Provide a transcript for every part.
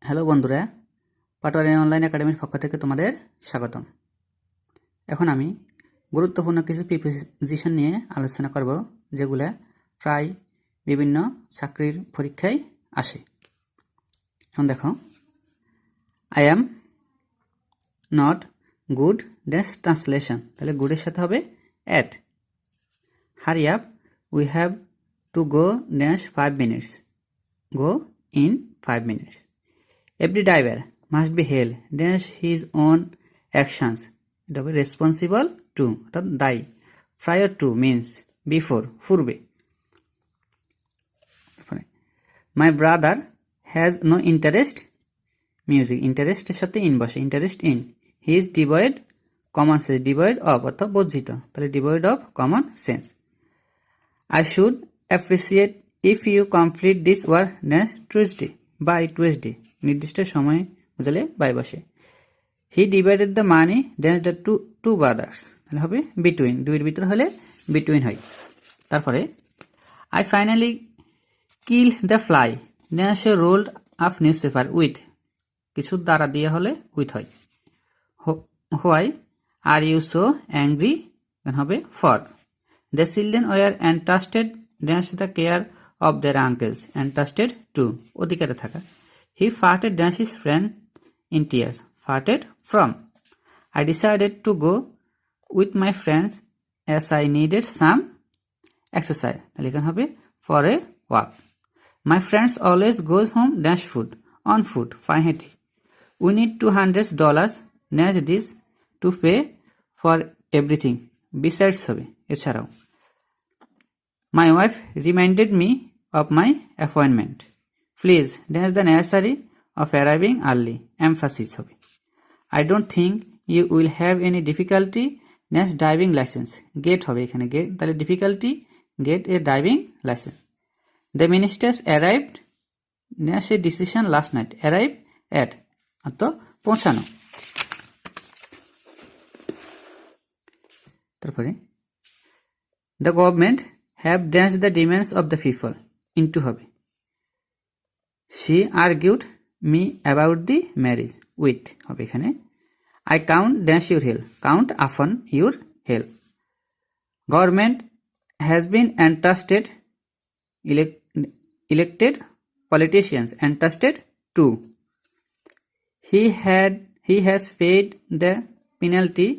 Hello বন্ধুরা, Patwari online একাডেমির পক্ষ থেকে তোমাদের স্বাগতম। এখন আমি গুরুত্বপূর্ণ কিছু প্রিপোজিশন নিয়ে আলোচনা করব, যেগুলো প্রায় বিভিন্ন চাকরির পরীক্ষায় আসে। এখন দেখো, I am not good dash translation, তাহলে গুডের সাথে হবে at. Hurry up, we have to go dash 5 minutes, go in 5 minutes. Every driver must be held dash his own actions. এটা হবে responsible to, অর্থাৎ দায়ী। Prior to means before, পূর্বে। My brother has no interest music. interest এর সাথে in বসে, interest in. He is devoid common sense, devoid of অর্থাৎ বর্জিত, তাহলে devoid of common sense. I should appreciate if you complete this work next Tuesday, by Tuesday. নির্দিষ্ট সময় বুঝালে by বসে। He divided the money dash the two brothers, তাহলে হবে between, দুইয়ের ভিতরে হলে বিটুইন হয়। তারপরে I finally kill the fly dash a rolled up newspaper with, কিছু দ্বারা দিয়ে হলে উইথ হয়। Why are you so angry, হবে for. The children were entrusted dash the care of their uncles, entrusted to, অধিকারে থাকা। He farted dash his friend in tears. Farted from. I decided to go with my friends as I needed some exercise. তাহলে এখানে হবে for a walk. My friends always goes home dash food, on foot, fine heavy. We need $200 dash this to pay for everything. Besides হবে এছাড়াও। My wife reminded me of my appointment. Please dash the necessary of arriving early, emphasis হবে। I don't think you will have any difficulty dash driving license, get হবে এখানে get, তাহলে difficulty get a driving license. The ministers arrived dash a decision last night, arrive at অর্থাৎ পৌঁছানো। তারপরে the government have dash the demands of the people, into হবে। She argued me about the marriage with হবে এখানে। I count dash your help, count upon your help. Government has been entrusted elected politicians, entrusted to. He has paid the penalty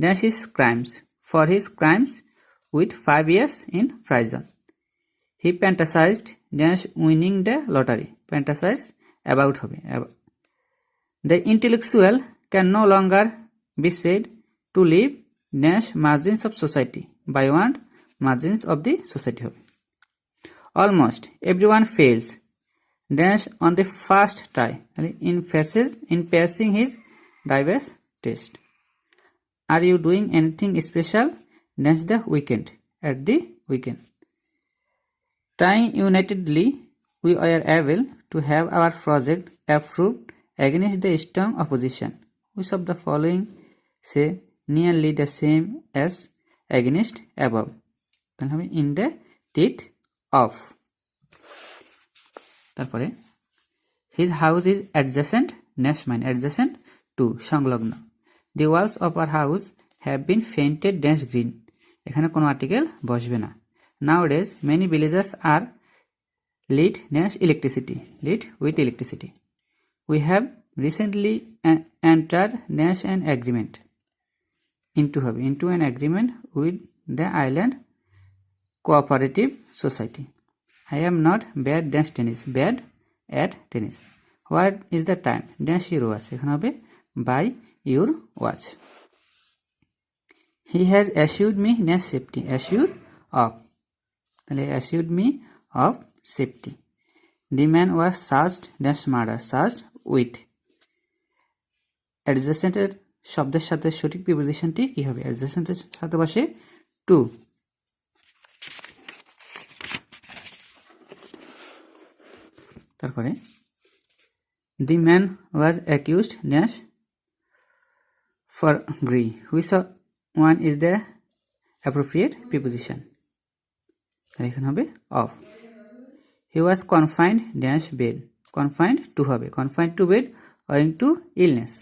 dash his crimes, for his crimes with 5 years in prison. He fantasized dash winning the lottery, fantasize about হবে। The intellectual can no longer be said to live dash margins of society, by one margins of the society হবে। Almost everyone fails dash on the first try, in passing his diverse test. Are you doing anything special dash the weekend, at the weekend? Trying unitedly, we are able to have our project approved against the strong opposition. Which of the following say nearly the same as against above? তাহলে in the teeth of. তারপরে his house is adjacent dash mine, adjacent to, সংলগ্ন। The walls of our house have been painted dash green, এখানে কোনো article বসবে না। Nowadays, many villages are lit dash electricity, lit with electricity. We have recently entered dash an agreement, into হবে, into an agreement with the island cooperative society. I am not bad dash tennis, bad at tennis. What is the time dash your watch, এখানে হবে by your watch. He has assured me dash safety, assure of, তাহলে assured me of safety. The man was charged dash murder, charged with. Adjacent এর শব্দের সাথে সঠিক প্রিপোজিশনটি কি হবে? adjacent এর সাথে বসে to. তারপরে the man was accused dash forgery. Which one is the appropriate preposition? তাহলে এখানে হবে of. He was confined dash bed, confined to হবে, confined to bed owing to illness.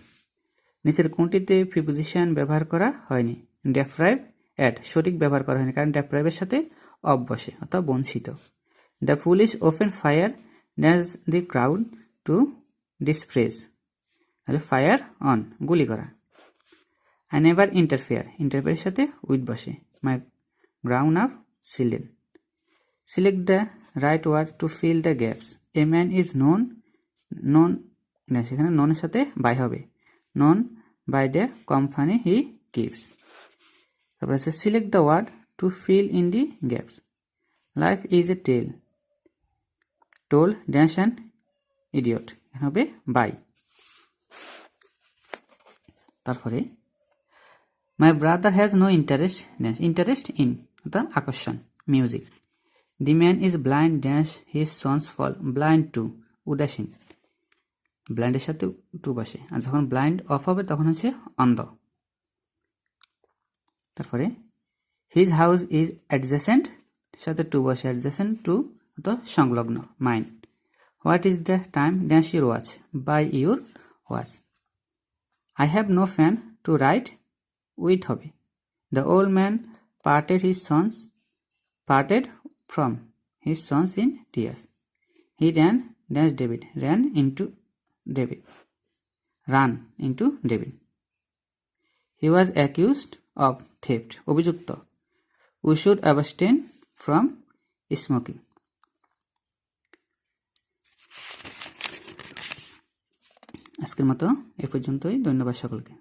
নিচের কোনটিতে প্রিপোজিশন ব্যবহার করা হয়নি? ডেপ্রাইভ অ্যাট, সঠিক ব্যবহার করা হয়নি কারণ ডেপ্রাইভের সাথে অফ বসে অর্থাৎ বঞ্চিত। The police open fire dash the crowd to disperse, তাহলে ফায়ার অন, গুলি করা। আই নেভার ইন্টারফেয়ার, ইন্টারফেয়ারের সাথে উইথ বসে। My ground up children. Select the right word to fill the gaps. A man is known, known সেখানে ননের সাথে by হবে, known by the company he keeps. তারপর আছে select the word to fill in the gaps. Life is a tale told dash and idiot, হবে by. তারপরে my brother has no interest dash, interest in অর্থাৎ আকর্ষণ, music. The man is blind dash his sons fall, blind to উদাসীন, ব্লাইন্ডের সাথে to বসে, আর যখন blind of হবে তখন হচ্ছে অন্ধ। তারপরে হিজ হাউস ইজ অ্যাডজেসেন্ট, সাথে টু বসে, অ্যাডজেসেন্ট টু অর্থাৎ সংলগ্ন, mine. What is the time dash your watch, by your watch. I have no fan to write with হবে। The old man parted his sons, parted from his sons in tears. He ran dash David, ran into David, run into David. He was accused of theft, অভিযুক্ত। We should abstain from smoking. আজকের মতো এ পর্যন্তই, ধন্যবাদ সকলকে।